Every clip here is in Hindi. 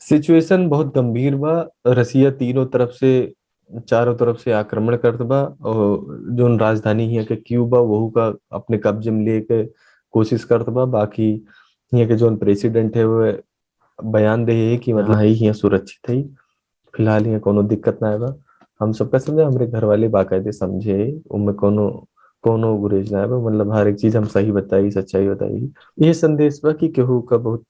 सिचुएशन बहुत गंभीर बा। रसिया तीनों तरफ से, चारों तरफ से आक्रमण करत बा और जोन राजधानी हिया के क्यूबा बा वहू का अपने कब्जे में लेके कोशिश करत बा। बाकी हिया के जोन प्रेसिडेंट है वो बयान दे है कि मतलब है हिया सुरक्षित है। फिलहाल यहाँ कोनो दिक्कत ना आएगा। हम सबका समझे, हमारे घर वाले बाकायदे समझे, उनमें कोनो कोनो गुरेज ना आएगा। मतलब हर एक चीज हम सही बताई, सच्चाई बताई। ये संदेश बा कि केहू का बहुत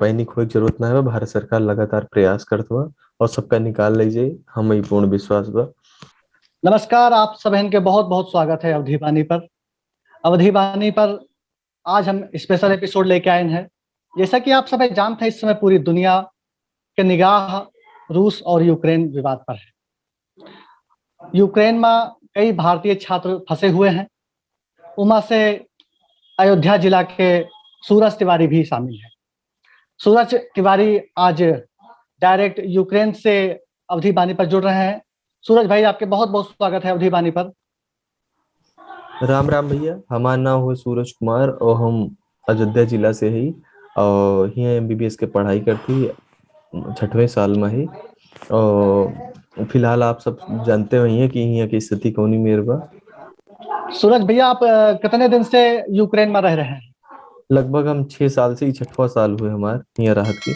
पैनिक होए के जरूरत ना है। भारत सरकार लगातार प्रयास करत बा और सबका निकाल लीजिए, हम ही पूर्ण विश्वास बा। नमस्कार, आप सब के बहुत बहुत स्वागत है अवधि बानी पर आज हम स्पेशल एपिसोड लेके आए हैं। जैसा कि आप सब जानते हैं, इस समय पूरी दुनिया के निगाह रूस और यूक्रेन विवाद पर है। यूक्रेन में कई भारतीय छात्र फंसे हुए हैं। उमा से अयोध्या जिला के सूरज तिवारी भी शामिल है। सूरज तिवारी आज डायरेक्ट यूक्रेन से अवधि बानी पर जुड़ रहे हैं। सूरज भाई, आपके बहुत बहुत स्वागत है अवधि बानी पर। राम राम भैया, हमारा नाम है सूरज कुमार और हम अयोध्या जिला से ही और यहाँ एमबीबीएस के पढ़ाई करती 6वें साल में ही। और फिलहाल आप सब जानते ही हैं कि यहाँ की स्थिति कौनी मेर बा। सूरज भैया, आप कितने दिन से यूक्रेन में रह रहे हैं? लगभग हम 6 साल से ही 6वां साल हुए हमारे यहाँ राहत के।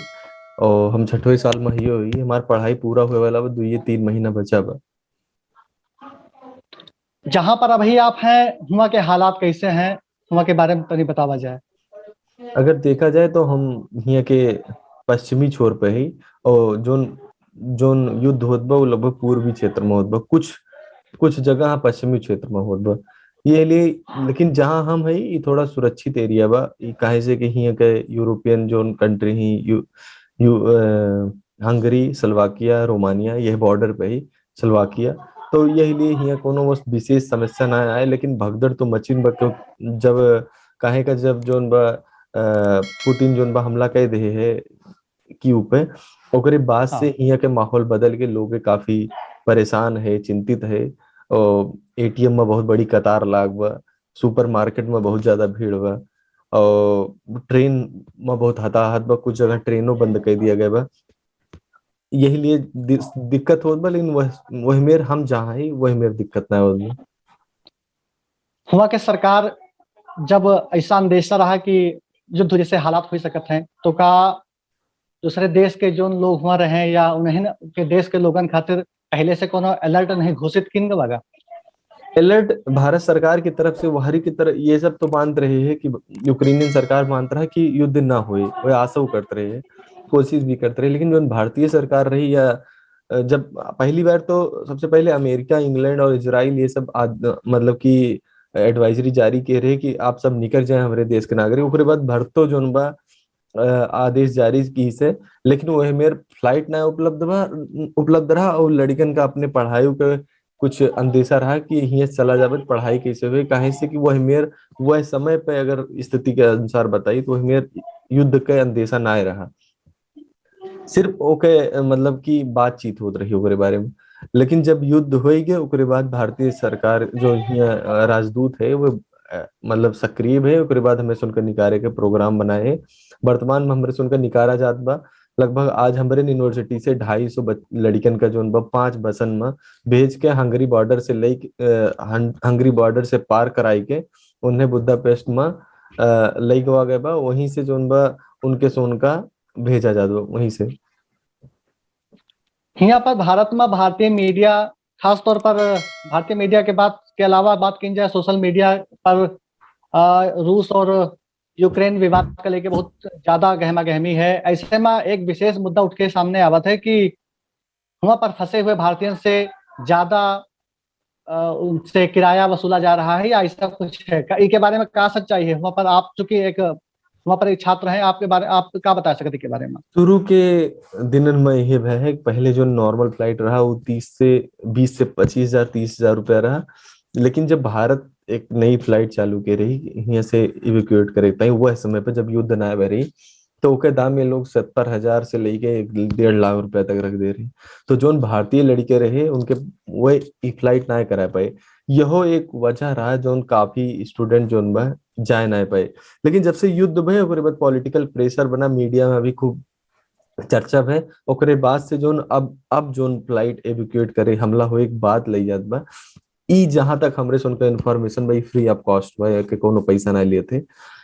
और हम 6वें साल में ही हुई हमारी पढ़ाई पूरा हुए वाला बा। 2 ये 3 महीना बचा बा। जहां पर अभी आप हैं, वहाँ के हालात कैसे हैं? वहाँ के बारे में तनी बतावा जाए। अगर देखा जाए तो हम यहाँ के पश्चिमी छोर पे ही, और जोन जोन युद्ध होत बा वो लगभग पूर्वी क्षेत्र में होत बा। कुछ कुछ जगह पश्चिमी क्षेत्र में होत बा ये लिए। लेकिन जहाँ हम है ये थोड़ा सुरक्षित एरिया बा। ये काहे से कि यहाँ के यूरोपियन जोन कंट्री ही हंगरी, स्लोवाकिया, रोमानिया, यह बॉर्डर पे ही स्लोवाकिया। तो यही लिए यहाँ कोनो बस विशेष समस्या ना आए। लेकिन भगदड़ तो मचिन बा जब काहे का जब जोन बा पुतिन जोन बा हमला कर दे है कीव पे, ओकरे बाद से हाँ, यहाँ के माहौल बदल के लोग काफी परेशान है, चिंतित है। और एटीएम में बहुत बड़ी कतार लाग बा, सुपर मार्केट में बहुत ज्यादा भीड़ बा, और ट्रेन में बहुत हताहत बा। कुछ जगह ट्रेनों बंद कर दिया गया बा। यही लिए दिक्कत होत बा। लेकिन वही मेर हम जहाँ है वही मेर दिक्कत ना होत बा। वहाँ के सरकार जब ऐसा अंदेशा रहा कि युद्ध जैसे हालात हो सकते हैं, तो का दूसरे देश के जो लोग वहाँ रहे या उन्हें के देश के लोगन खातिर पहले से कोनो अलर्ट नहीं घोषित किन बगा? अलर्ट भारत सरकार की तरफ से बाहरी की तरफ ये सब तो मानते रहे हैं कि यूक्रेनियन सरकार मानता है कि युद्ध ना होए, वो आशा वो करते रहे, कोशिश भी करते रहे। लेकिन जो भारतीय सरकार रही या जब पहली बार तो सबसे पहले अमेरिका, इंग्लैंड और इजराइल ये सब मतलब कि एडवाइजरी जारी किए रहे कि आप सब निकल जाए हमारे देश के नागरिक। उसके बाद भारतो जोन बा आदेश जारी की से। लेकिन वह मेरे फ्लाइट ना उपलब्ध रहा और लड़कन का अपने पढ़ाई का कुछ अंदेशा रहा कि यहाँ चला जावे तो पढ़ाई कैसे हुई। काहे से कि वह मेर वह समय पे अगर स्थिति के अनुसार बताई तो वह मेर युद्ध के अंदेशा ना रहा। सिर्फ ओके मतलब कि बातचीत होत रही ओकरे बारे में। लेकिन जब युद्ध हो गए ओकरे बाद भारतीय सरकार जो यहाँ राजदूत है वो मतलब सक्रिय है। ओकरे बाद हमें सुनकर निकारे के प्रोग्राम बनाए हैं। वर्तमान में हमारे सुनकर निकारा जात बा। लगभग आज हमारे यूनिवर्सिटी से 250 लड़कन का जो 5 बसन में भेज के हंगरी बॉर्डर से ले हंगरी बॉर्डर से पार कराई के उन्हें बुदापेस्ट में ले गवा गए बा। वहीं से जो उनके सोन का भेजा जाता वहीं से। यहाँ पर भारत में भारतीय मीडिया, खास तौर पर भारतीय मीडिया के बात के अलावा बात की जाए सोशल मीडिया पर, रूस और यूक्रेन विवाद को लेकर बहुत ज्यादा गहमा गहमी है। ऐसे में एक विशेष मुद्दा उठ के सामने आवत है कि वहां पर फंसे हुए भारतीयों से ज्यादा उनसे किराया वसूला जा रहा है या ऐसा कुछ है? इसके बारे में क्या सच्चाई है? वहां पर आप चूंकि वहां पर एक छात्र हैं, आपके बारे आप क्या बता सकते के बारे में? शुरू के दिनन में यह भय है कि पहले जो नॉर्मल फ्लाइट रहा वो 20 से 25 हजार 30 हजार रुपया रहा। लेकिन जब भारत एक नई फ्लाइट चालू की रही यहाँ से इवेक्यूएट करे तई वह समय पे जब युद्ध ना बह रही तो ओके दाम ये लोग 70 हजार से लेके 1.5 लाख रुपया तक रख दे रही। तो जो भारतीय लड़के रहे उनके वह फ्लाइट ना करा पाए। यह एक वजह रहा जो काफी स्टूडेंट जो जाए ना पाए। लेकिन जब से युद्ध भय ओकरे बाद पॉलिटिकल प्रेशर बना, मीडिया में भी खूब चर्चा है। ओकरे बाद से जोन अब जोन फ्लाइट एविक्यूएट करे हमला हो एक बाद लई जात बा। ई जहां तक हमरे सुनकर इन्फॉर्मेशन भाई फ्री ऑफ कॉस्ट बा, या के कोनो पैसा ना लिए थे।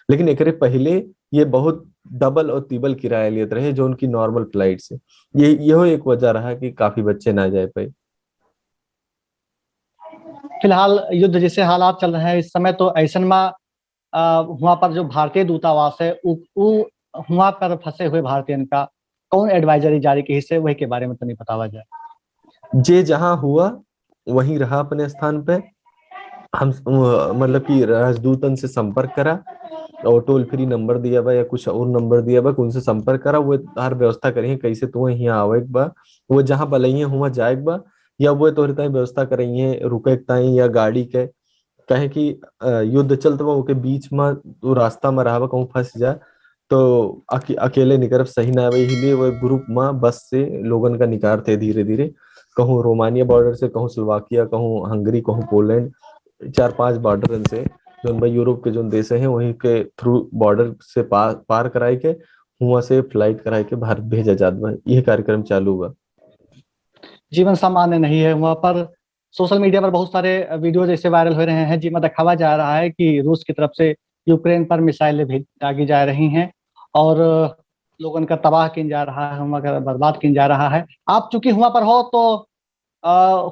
लेकिन एकरे पहले ये बहुत डबल और तिबल किराया लेते रहे जो उनकी नॉर्मल फ्लाइट से। ये यहो एक वजह रहा कि काफी बच्चे ना जा पाए। फिलहाल युद्ध जैसे हालात चल रहे हैं इस समय, तो ऐसन में वहाँ पर जो भारतीय दूतावास है वहाँ पर फंसे हुए भारतीयन का कौन एडवाइजरी जारी की हिस्से वही के बारे में तो नहीं बतावा जाए। जे जहां हुआ वहीं रहा अपने स्थान पे। हम मतलब कि राजदूतन से संपर्क करा, और टोल फ्री नंबर दिया बा या कुछ और नंबर दिया बा, उनसे संपर्क करा, वो हर व्यवस्था करी कैसे तुम्हें यहाँ आवे बा, वो जहाँ बलइए हुआ जाए बा, या वो तोहरे ताई व्यवस्था करेंगे रुके ताई या गाड़ी के। कहे कि युद्ध चलत बा ओके बीच में तो रास्ता में रहा कहूँ फंस जा तो अकेले निकलब सही ना आवे, इसलिए वो ग्रुप में बस से लोगन का निकार थे धीरे धीरे। कहूँ रोमानिया बॉर्डर से, कहूँ स्लोवाकिया, कहूँ हंगरी, कहूँ पोलैंड, 4-5 बॉर्डर से जो भाई यूरोप के जो देश हैं वहीं के थ्रू बॉर्डर से पार कराए के वहां से फ्लाइट कराए के भारत भेजा जात बा। यह कार्यक्रम चालू हुआ। जीवन सामान्य नहीं है वहाँ पर। सोशल मीडिया पर बहुत सारे वीडियो जैसे वायरल हो रहे हैं जिनमें दिखावा जा रहा है कि रूस की तरफ से यूक्रेन पर मिसाइलें भेज दागी जा रही हैं और लोगों का तबाह किया जा रहा है, वहाँ का बर्बाद किया जा रहा है। आप चूंकि वहाँ पर हो तो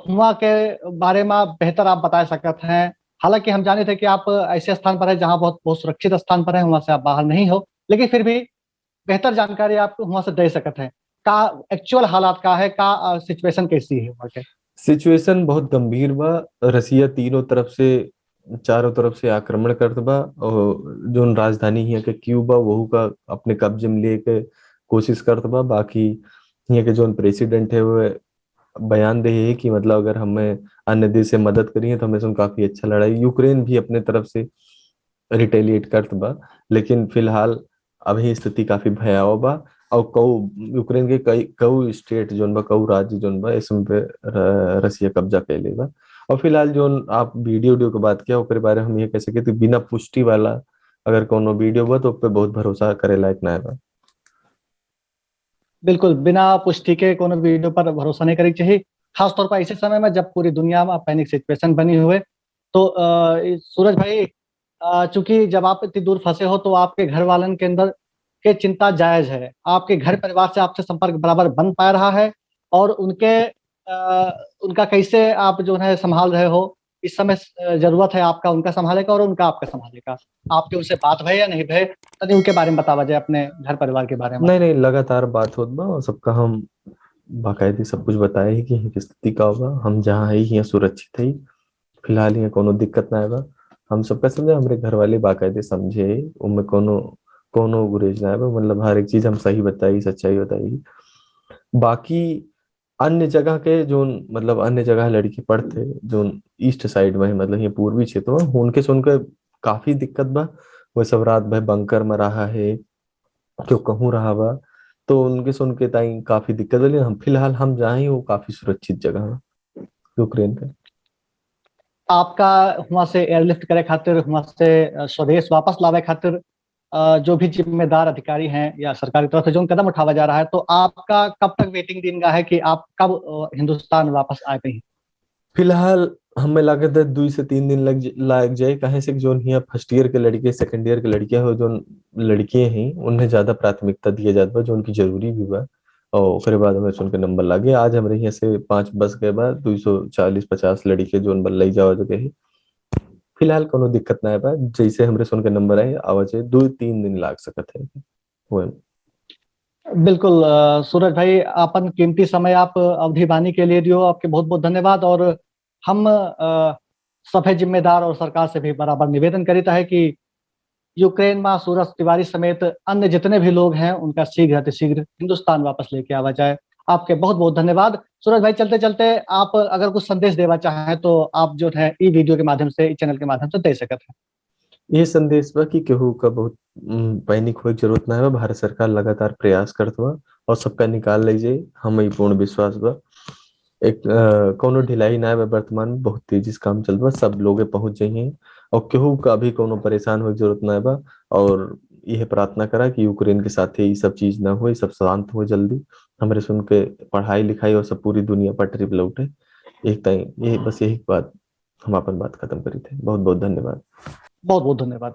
वहाँ के बारे में बेहतर आप बता सकते हैं। हालांकि हम जाने थे कि आप ऐसे स्थान पर है जहाँ बहुत बहुत सुरक्षित स्थान पर है, वहाँ से आप बाहर नहीं हो, लेकिन फिर भी बेहतर जानकारी आप वहाँ से दे सकते हैं। का एक्चुअल हालात का है, का सिचुएशन कैसी है वहाँ के। सिचुएशन बहुत गंभीर बा। रसिया तीनों तरफ से, चारों तरफ से आक्रमण करत बा, और जो राजधानी यहाँ के क्यू बा वहू का अपने कब्जे में लेके कोशिश करत बा। बाकी यहाँ के जो प्रेसिडेंट है वो बयान दे है कि मतलब अगर हमें अन्य देश से मदद करी है तो हमें सुन काफी अच्छा लड़ाई। यूक्रेन भी अपने तरफ से रिटेलिएट करत बा, लेकिन फिलहाल अभी स्थिति काफी भयावह बा। और कऊ यूक्रेन के कई कऊ स्टेट जोन बा, कऊ राज्य जोन बा, इसम पे रसिया कब्जा कैले बा। और फिलहाल जो आप वीडियो वीडियो की बात किया ओकरे बारे में हम ये कह सके कि बिना पुष्टि वाला अगर कोनो वीडियो बा तो उस पे बहुत भरोसा करे लायक ना बा। बिल्कुल बिना पुष्टि के कोनो वीडियो पर भरोसा नहीं करना चाहिए, खासतौर पर ऐसे समय में जब पूरी दुनिया में पैनिक सिचुएशन बनी हुए। तो सूरज भाई, चूंकि जब आप इतनी दूर फंसे हो तो आपके घर वालन के अंदर के चिंता जायज है। आपके घर परिवार से आपसे संपर्क बराबर बन पा रहा है और उनका कैसे आप जो है संभाल रहे हो इस समय। जरूरत है आपका उनका संभाले का और उनका आपका संभाले का। आपके उनसे बात भय या नहीं भय, तभी उनके बारे में बता जाए, अपने घर परिवार के बारे में। नहीं नहीं, लगातार बात होत बा और सबका हम बाकायदे सब कुछ बताए ही कि यहाँ की स्थिति का होगा, हम जहाँ है यहाँ सुरक्षित है। फिलहाल यहाँ कोनो दिक्कत ना आएगा। हम सबका समझे, हमारे घर वाले बाकायदे समझे, उनमें कोनो कोनो गुरेज ना आएगा। मतलब हर एक चीज हम सही बताई, सच्चाई बताई। बाकी अन्य जगह के जो मतलब अन्य जगह लड़की पढ़ते जो ईस्ट साइड में है, मतलब ये पूर्वी क्षेत्र में, उनके सुन के काफी दिक्कत बा। वो सब रात भर बंकर में रहा है, क्यों कहूँ रहा बा, तो उनके सुन के ताई काफी दिक्कत है। लेकिन हम फिलहाल हम जहाँ ही वो काफी सुरक्षित जगह है यूक्रेन के। आपका वहां से एयरलिफ्ट करे खातिर, वहां से स्वदेश वापस लावे खातिर जो भी जिम्मेदार अधिकारी हैं या सरकारी तरफ से जो कदम उठावा जा रहा है, तो आपका कब तक वेटिंग दिन का है कि आप कब हिंदुस्तान वापस आ गई। फिलहाल हमें लागत है 2 से 3 दिन लग जाए। कहे से जो यहाँ फर्स्ट ईयर के लड़के, सेकंड ईयर के लड़कियां हो, जो लड़कियां हैं उन्हें ज्यादा प्राथमिकता दिया जाता है, जो उनकी जरूरी भी बा। और फिर बाद में उनके नंबर लागे। आज हमारे यहाँ से 5 बस के बाद 240-50 लड़के जो नंबर लाई जाओ जगह है। फिलहाल कोनो दिक्कत ना है बा, जैसे हमरे सुन के नंबर आए आवाज 2-3 दिन लाग सकत है वो। बिल्कुल सूरज भाई, अपन कीमती समय आप अवधि बानी के लिए दियो, आपके बहुत बहुत धन्यवाद। और हम सभे जिम्मेदार और सरकार से भी बराबर निवेदन करीता है कि यूक्रेन में सूरज तिवारी समेत अन्य जितने भी लोग हैं उनका शीघ्र अतिशीघ्र हिंदुस्तान वापस लेके आवा जाए। आपके बहुत बहुत धन्यवाद सूरज भाई। चलते चलते आप अगर कुछ संदेश देना चाहें तो आप जो है ई वीडियो के माध्यम से, इस चैनल के माध्यम से दे सकते हैं। ये संदेश बा कि केहू का बहुत पैनिक होए के जरूरत ना है। भारत सरकार लगातार प्रयास करत बा और सबका निकाल लीजिए, हम ही पूर्ण विश्वास बा। एक कोनो ढिलाई ना है वर्तमान में, बहुत तेजी से काम चल बा, सब लोग पहुंच जाइए। और केहू का भी कोनो परेशान होए के जरूरत ना है बा। और यह प्रार्थना करा कि यूक्रेन के साथ ये सब चीज ना हो, ये सब शांत हो जल्दी, हमारे सुन के पढ़ाई लिखाई और सब पूरी दुनिया पटरी पे लौटे एक टाइम। यही बस यही बात हम अपन बात खत्म करी थे। बहुत बहुत धन्यवाद। बहुत बहुत धन्यवाद।